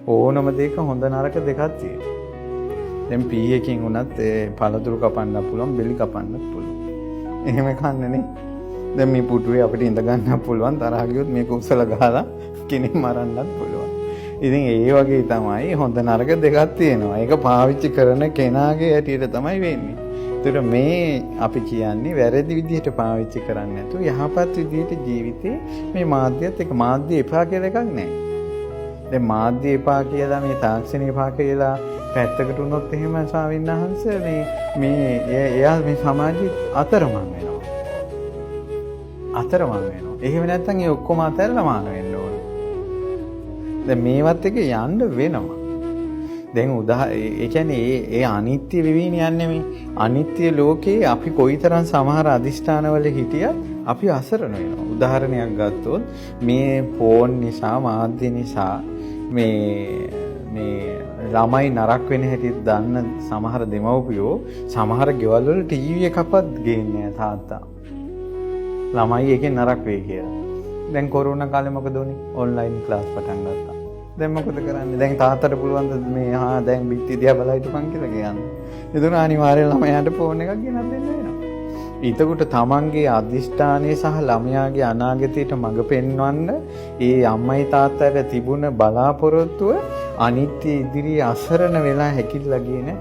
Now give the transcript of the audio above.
ඕනම දෙයක හොඳ නරක දෙකක් තියෙනවා. දැන් පී එකකින් උනත් පළතුරු කපන්න පුළුවන්, බෙලි කපන්නත් පුළුවන්. එහෙම කන්නනේ. දැන් මේ පුටුවේ අපිට ඉඳ ගන්න පුළුවන්, තරහ ගියොත් මේක උස්සලා ගහලා කෙනෙක් මරන්නත් පුළුවන්. ඉතින් ඒ වගේ තමයි හොඳ නරක දෙකක් තියෙනවා. ඒක පාවිච්චි කරන කෙනාගේ හැටියට තමයි වෙන්නේ. ඒතර මේ අපි කියන්නේ වැරදි විදිහට පාවිච්චි කරන්නේ නැතුව යහපත් විදිහට ජීවිතේ මේ මාධ්‍යත් එක මාධ්‍ය එපා කියලා එකක් නැහැ. දැන් මාධ්‍ය එපා කියලා මේ තාක්ෂණය එපා කියලා පැත්තකට වුණොත් එහෙම ස්වාමීන් වහන්සේ එයා මේ සමාජයේ අතරමං වෙනවා. එහෙම නැත්නම් ඒ ඔක්කොම අතහැරලා මාන වෙන්න ඕන. දැන් මේවත් එක යන්න වෙනවා. දැන් ඒ කියන්නේ ඒ අනිත්‍ය වෙවින යන්නේ මේ අනිත්‍ය ලෝකේ අපි කොයිතරම් සමහර අදිෂ්ඨානවල හිටියත් අපි අසරණ වෙනවා. උදාහරණයක් ගත්තොත් මේ ෆෝන් නිසා මාධ්‍ය නිසා මේ ළමයි නරක වෙන හැටි දන්න සමහර දෙමව්පියෝ සමහර ගෙවල් වල ටීවී එකක්වත් ගේන්නේ නැහැ තාත්තා. ළමයි එකෙන් නරක වෙයි කියලා. දැන් කොරෝනා කාලේ මොකද වුනේ? ඔන්ලයින් ක්ලාස් පටන් ගත්තා. දැන් මොකද කරන්නේ? දැන් තාත්තට පුළුවන් ද දැන් බිත්ති දිහා බලලා හිටපන් කියලා කියන්නේ. එතන අනිවාර්යෙන් ළමයාට ෆෝන් එකක් ගෙනත් දෙන්න වෙනවා. ඊටකොට තමන්ගේ අදිෂ්ඨානයේ සහ ළමයාගේ අනාගතයට මඟ පෙන්වන්න ඒ අම්මයි තාත්තට තිබුණ බලාපොරොත්තුව අනිත්‍ය ඉදිරියේ අසරණ වෙලා හැකිලිලා ගියේ නෑ.